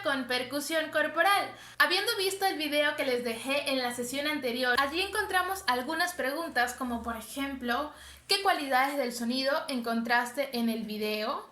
con percusión corporal. Habiendo visto el video que les dejé en la sesión anterior, allí encontramos algunas preguntas como por ejemplo, ¿qué cualidades del sonido encontraste en el video?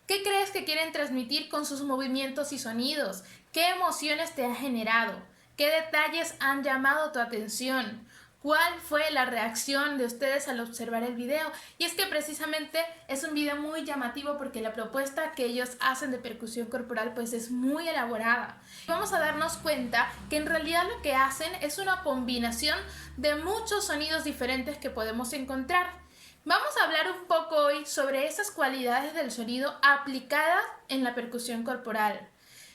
¿Qué crees que quieren transmitir con sus movimientos y sonidos? ¿Qué emociones te ha generado? ¿Qué detalles han llamado tu atención? ¿Cuál fue la reacción de ustedes al observar el video? Y es que precisamente es un video muy llamativo porque la propuesta que ellos hacen de percusión corporal pues es muy elaborada. Vamos a darnos cuenta que en realidad lo que hacen es una combinación de muchos sonidos diferentes que podemos encontrar. Vamos a hablar un poco hoy sobre esas cualidades del sonido aplicadas en la percusión corporal.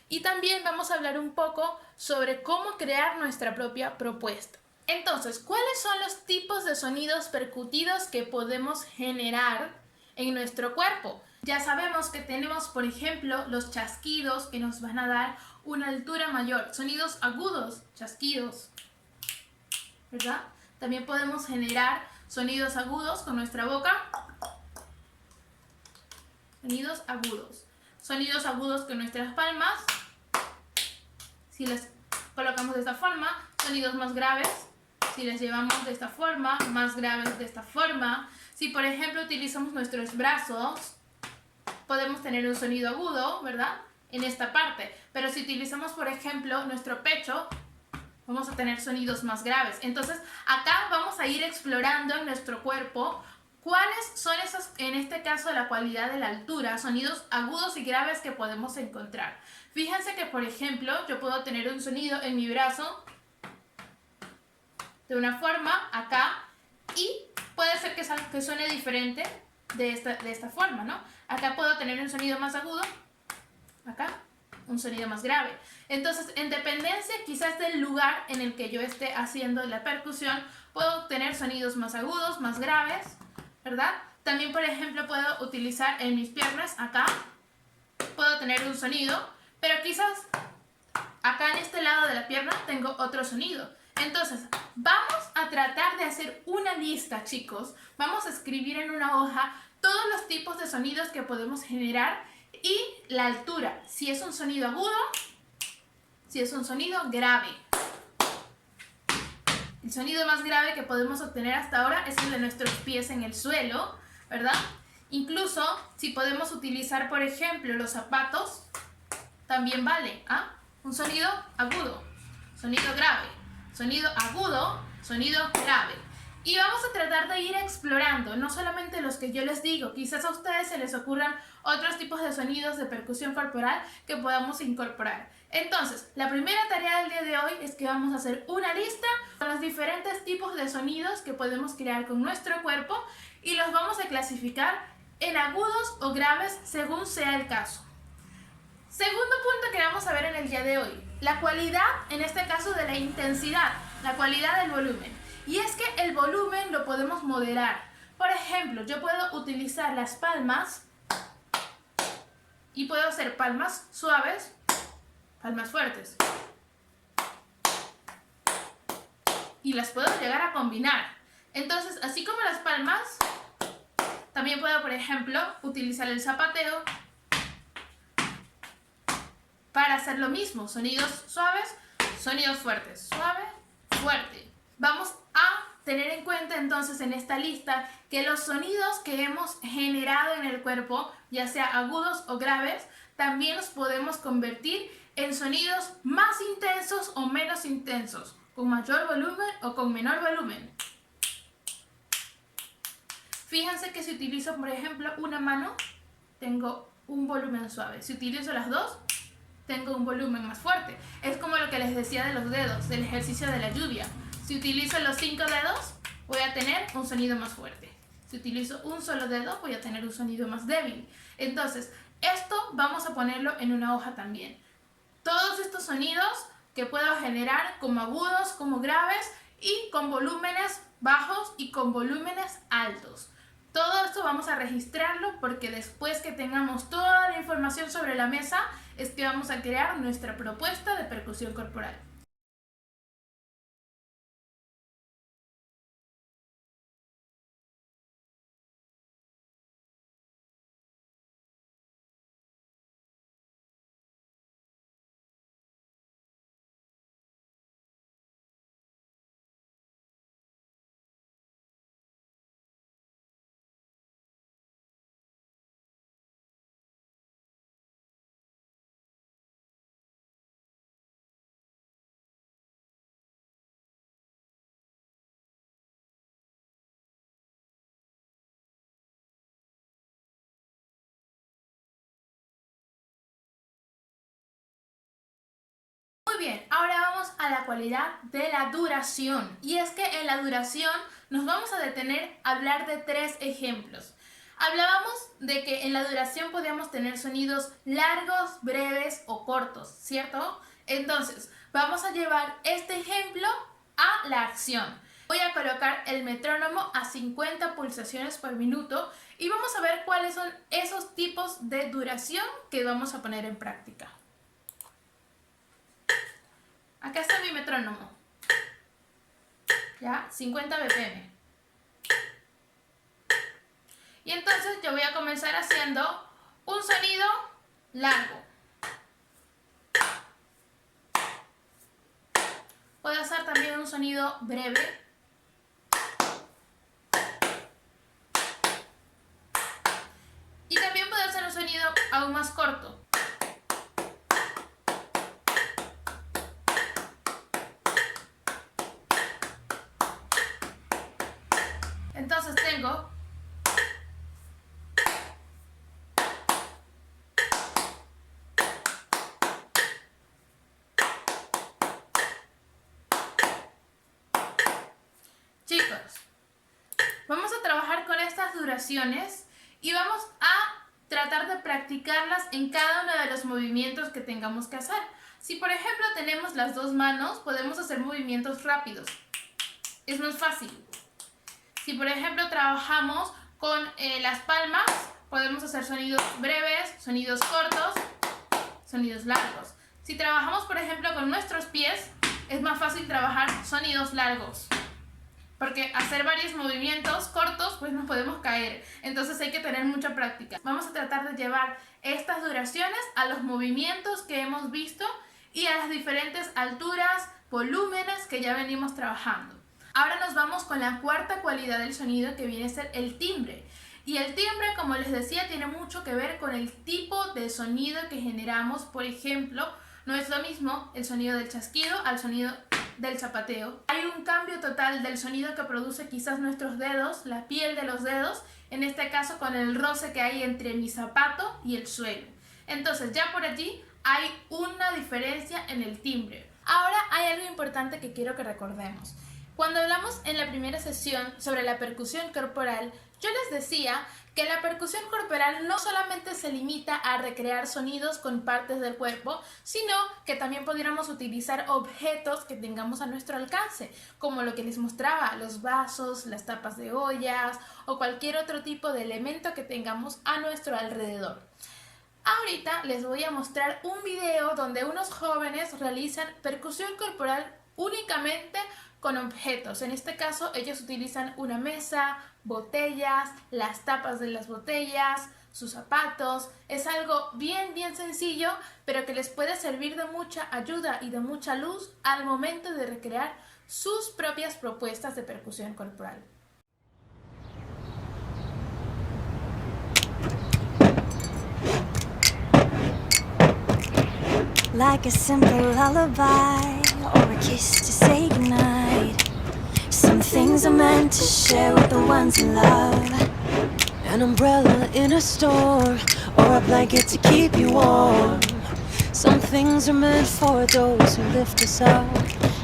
Y también vamos a hablar un poco sobre cómo crear nuestra propia propuesta. Entonces, ¿cuáles son los tipos de sonidos percutidos que podemos generar en nuestro cuerpo? Ya sabemos que tenemos, por ejemplo, los chasquidos que nos van a dar una altura mayor, sonidos agudos, chasquidos, ¿verdad? También podemos generar sonidos agudos con nuestra boca. Sonidos agudos con nuestras palmas. Si las colocamos de esta forma, sonidos más graves. Si las llevamos de esta forma, más graves de esta forma. Si por ejemplo utilizamos nuestros brazos, podemos tener un sonido agudo, ¿verdad? En esta parte. Pero si utilizamos por ejemplo nuestro pecho, vamos a tener sonidos más graves. Entonces acá vamos a ir explorando en nuestro cuerpo cuáles son esas, en este caso la cualidad de la altura, sonidos agudos y graves que podemos encontrar. Fíjense que por ejemplo yo puedo tener un sonido en mi brazo de una forma acá y puede ser que suene diferente de esta forma, ¿no? Acá puedo tener un sonido más agudo, acá un sonido más grave. Entonces, en dependencia quizás del lugar en el que yo esté haciendo la percusión, puedo obtener sonidos más agudos, más graves, ¿verdad? También, por ejemplo, puedo utilizar en mis piernas, acá, puedo tener un sonido, pero quizás acá en este lado de la pierna tengo otro sonido. Entonces, vamos a tratar de hacer una lista, chicos. Vamos a escribir en una hoja todos los tipos de sonidos que podemos generar y la altura, si es un sonido agudo, si es un sonido grave. El sonido más grave que podemos obtener hasta ahora es el de nuestros pies en el suelo, ¿verdad? Incluso si podemos utilizar, por ejemplo, los zapatos, también vale, ¿ah? Un sonido agudo, sonido grave, sonido agudo, sonido grave. Y vamos a tratar de ir explorando, no solamente los que yo les digo, quizás a ustedes se les ocurran otros tipos de sonidos de percusión corporal que podamos incorporar. Entonces, la primera tarea del día de hoy es que vamos a hacer una lista con los diferentes tipos de sonidos que podemos crear con nuestro cuerpo y los vamos a clasificar en agudos o graves según sea el caso. Segundo punto que vamos a ver en el día de hoy, la cualidad, en este caso de la intensidad, la cualidad del volumen. Y es que el volumen lo podemos modelar. Por ejemplo, yo puedo utilizar las palmas y puedo hacer palmas suaves, palmas fuertes. Y las puedo llegar a combinar. Entonces, así como las palmas, también puedo, por ejemplo, utilizar el zapateo para hacer lo mismo, sonidos suaves, sonidos fuertes, suave, fuerte. Vamos a tener en cuenta entonces en esta lista que los sonidos que hemos generado en el cuerpo, ya sea agudos o graves, también los podemos convertir en sonidos más intensos o menos intensos, con mayor volumen o con menor volumen. Fíjense que si utilizo, por ejemplo, una mano, tengo un volumen suave. Si utilizo las dos, tengo un volumen más fuerte. Es como lo que les decía de los dedos, del ejercicio de la lluvia. Si utilizo los 5 dedos, voy a tener un sonido más fuerte. Si utilizo un solo dedo, voy a tener un sonido más débil. Entonces, esto vamos a ponerlo en una hoja también. Todos estos sonidos que puedo generar como agudos, como graves y con volúmenes bajos y con volúmenes altos. Todo esto vamos a registrarlo porque después que tengamos toda la información sobre la mesa es que vamos a crear nuestra propuesta de percusión corporal. Muy bien, ahora vamos a la cualidad de la duración. Y es que en la duración nos vamos a detener a hablar de 3 ejemplos. Hablábamos de que en la duración podíamos tener sonidos largos, breves o cortos, ¿cierto? Entonces, vamos a llevar este ejemplo a la acción. Voy a colocar el metrónomo a 50 pulsaciones por minuto y vamos a ver cuáles son esos tipos de duración que vamos a poner en práctica. Acá está mi metrónomo. ¿Ya? 50 BPM. Y entonces yo voy a comenzar haciendo un sonido largo. Puedo hacer también un sonido breve. Y también puedo hacer un sonido aún más corto. Entonces tengo chicos, vamos a trabajar con estas duraciones y vamos a tratar de practicarlas en cada uno de los movimientos que tengamos que hacer. Si por ejemplo tenemos las 2 manos, podemos hacer movimientos rápidos. Es más fácil. Si por ejemplo trabajamos con las palmas, podemos hacer sonidos breves, sonidos cortos, sonidos largos. Si trabajamos por ejemplo con nuestros pies, es más fácil trabajar sonidos largos. Porque hacer varios movimientos cortos, pues nos podemos caer. Entonces hay que tener mucha práctica. Vamos a tratar de llevar estas duraciones a los movimientos que hemos visto y a las diferentes alturas, volúmenes que ya venimos trabajando. Ahora nos vamos con la cuarta cualidad del sonido, que viene a ser el timbre. Y el timbre, como les decía, tiene mucho que ver con el tipo de sonido que generamos. Por ejemplo, no es lo mismo el sonido del chasquido al sonido del zapateo. Hay un cambio total del sonido que produce quizás nuestros dedos, la piel de los dedos, en este caso con el roce que hay entre mi zapato y el suelo. Entonces ya por allí hay una diferencia en el timbre. Ahora hay algo importante que quiero que recordemos. Cuando hablamos en la primera sesión sobre la percusión corporal, yo les decía que la percusión corporal no solamente se limita a recrear sonidos con partes del cuerpo, sino que también pudiéramos utilizar objetos que tengamos a nuestro alcance, como lo que les mostraba, los vasos, las tapas de ollas o cualquier otro tipo de elemento que tengamos a nuestro alrededor. Ahorita les voy a mostrar un video donde unos jóvenes realizan percusión corporal únicamente con objetos. En este caso ellos utilizan una mesa, botellas, las tapas de las botellas, sus zapatos. Es algo bien sencillo, pero que les puede servir de mucha ayuda y de mucha luz al momento de recrear sus propias propuestas de percusión corporal. Like a simple lullaby or a kiss to say goodnight. Some things are meant to share with the ones you love. An umbrella in a storm or a blanket to keep you warm. Some things are meant for those who lift us up.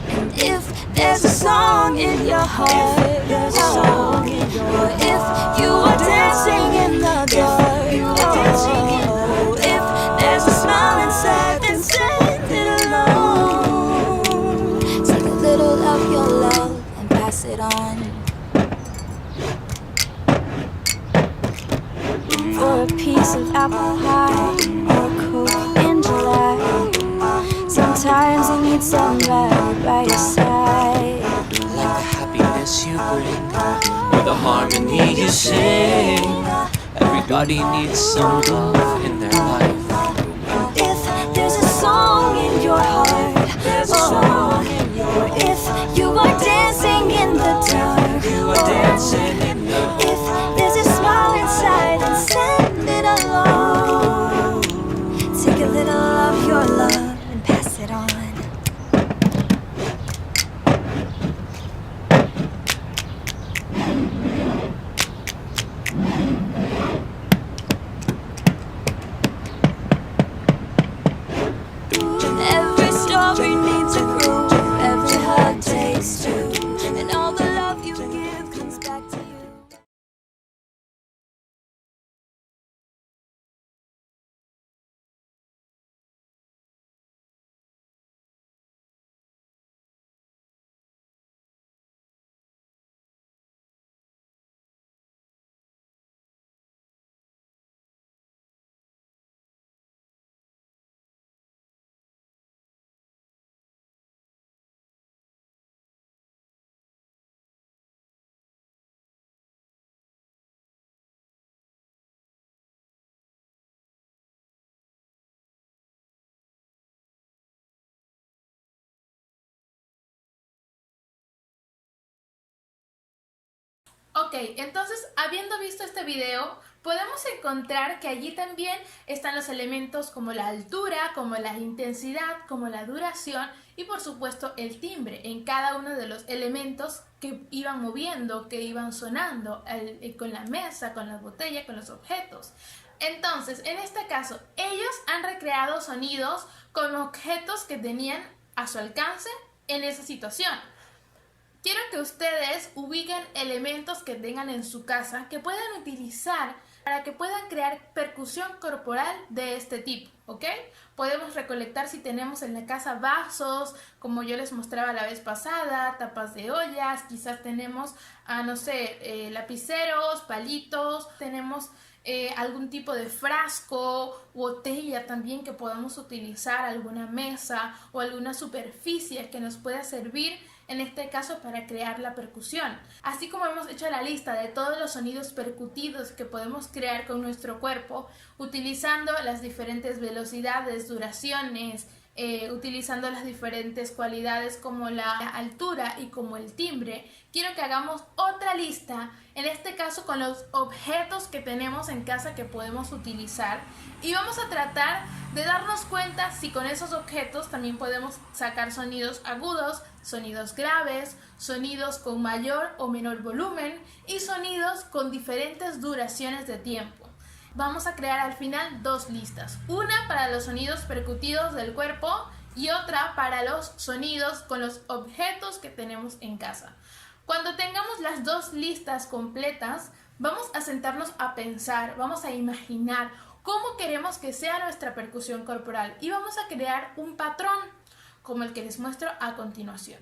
And if there's a song in your heart, if there's a song in your heart, or if you are dancing in the dark, if there's a smile inside, then send it along. Take a little of your love and pass it on. For a piece of apple pie or Coke in July. Sometimes you need somebody by your side. Like the happiness you bring or the harmony you sing. Everybody needs some love in their life. If there's a song in your heart, there's a song in your heart. If you are dancing in the dark, You are dancing in the dark. if there's a smile inside, then send it along. Take a little of your love and pass it on. Ok, entonces, habiendo visto este video, podemos encontrar que allí también están los elementos como la altura, como la intensidad, como la duración y por supuesto el timbre en cada uno de los elementos que iban moviendo, que iban sonando con la mesa, con la botella, con los objetos. Entonces, en este caso, ellos han recreado sonidos con objetos que tenían a su alcance en esa situación. Quiero que ustedes ubiquen elementos que tengan en su casa que puedan utilizar para que puedan crear percusión corporal de este tipo, ¿ok? Podemos recolectar si tenemos en la casa vasos, como yo les mostraba la vez pasada, tapas de ollas, quizás tenemos, no sé, lapiceros, palitos, tenemos algún tipo de frasco, botella también que podamos utilizar, alguna mesa o alguna superficie que nos pueda servir en este caso para crear la percusión. Así como hemos hecho la lista de todos los sonidos percutidos que podemos crear con nuestro cuerpo, utilizando las diferentes velocidades, duraciones, utilizando las diferentes cualidades como la altura y como el timbre, quiero que hagamos otra lista, en este caso con los objetos que tenemos en casa que podemos utilizar, y vamos a tratar de darnos cuenta si con esos objetos también podemos sacar sonidos agudos, sonidos graves, sonidos con mayor o menor volumen y sonidos con diferentes duraciones de tiempo. Vamos a crear al final dos listas, una para los sonidos percutidos del cuerpo y otra para los sonidos con los objetos que tenemos en casa. Cuando tengamos las dos listas completas, vamos a sentarnos a pensar, vamos a imaginar cómo queremos que sea nuestra percusión corporal y vamos a crear un patrón como el que les muestro a continuación.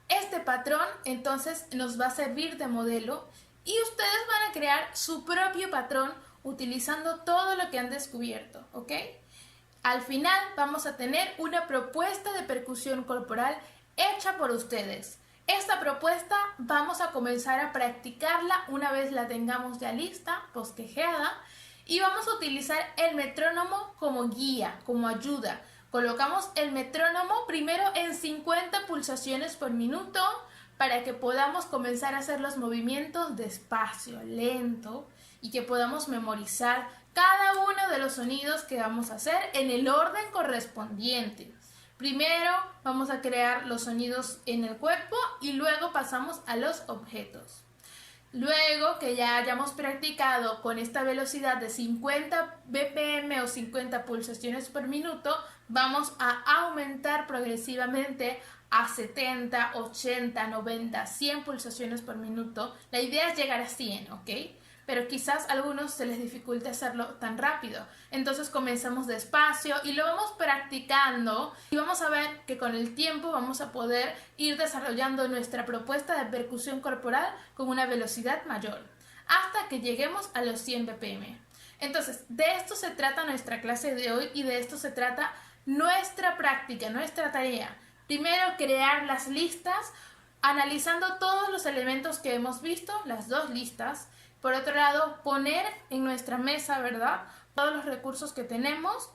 Este patrón entonces nos va a servir de modelo y ustedes van a crear su propio patrón utilizando todo lo que han descubierto, ¿ok? Al final vamos a tener una propuesta de percusión corporal hecha por ustedes. Esta propuesta vamos a comenzar a practicarla una vez la tengamos ya lista, bosquejeada, y vamos a utilizar el metrónomo como guía, como ayuda. Colocamos el metrónomo primero en 50 pulsaciones por minuto para que podamos comenzar a hacer los movimientos despacio, lento y que podamos memorizar cada uno de los sonidos que vamos a hacer en el orden correspondiente. Primero vamos a crear los sonidos en el cuerpo y luego pasamos a los objetos. Luego que ya hayamos practicado con esta velocidad de 50 BPM o 50 pulsaciones por minuto, vamos a aumentar progresivamente a 70, 80, 90, 100 pulsaciones por minuto. La idea es llegar a 100, ¿ok? Pero quizás a algunos se les dificulte hacerlo tan rápido. Entonces comenzamos despacio y lo vamos practicando y vamos a ver que con el tiempo vamos a poder ir desarrollando nuestra propuesta de percusión corporal con una velocidad mayor, hasta que lleguemos a los 100 BPM. Entonces, de esto se trata nuestra clase de hoy y de esto se trata nuestra práctica, nuestra tarea. Primero, crear las listas, analizando todos los elementos que hemos visto, las dos listas. Por otro lado, poner en nuestra mesa, ¿verdad?, todos los recursos que tenemos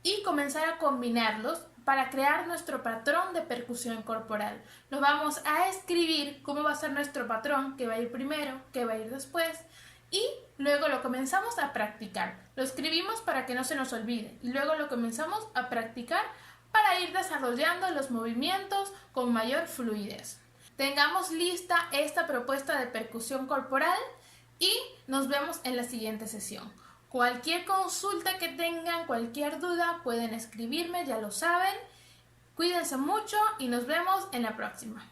y comenzar a combinarlos para crear nuestro patrón de percusión corporal. Lo vamos a escribir cómo va a ser nuestro patrón, qué va a ir primero, qué va a ir después, y luego lo comenzamos a practicar. Lo escribimos para que no se nos olvide y luego lo comenzamos a practicar para ir desarrollando los movimientos con mayor fluidez. Tengamos lista esta propuesta de percusión corporal y nos vemos en la siguiente sesión. Cualquier consulta que tengan, cualquier duda, pueden escribirme, ya lo saben. Cuídense mucho y nos vemos en la próxima.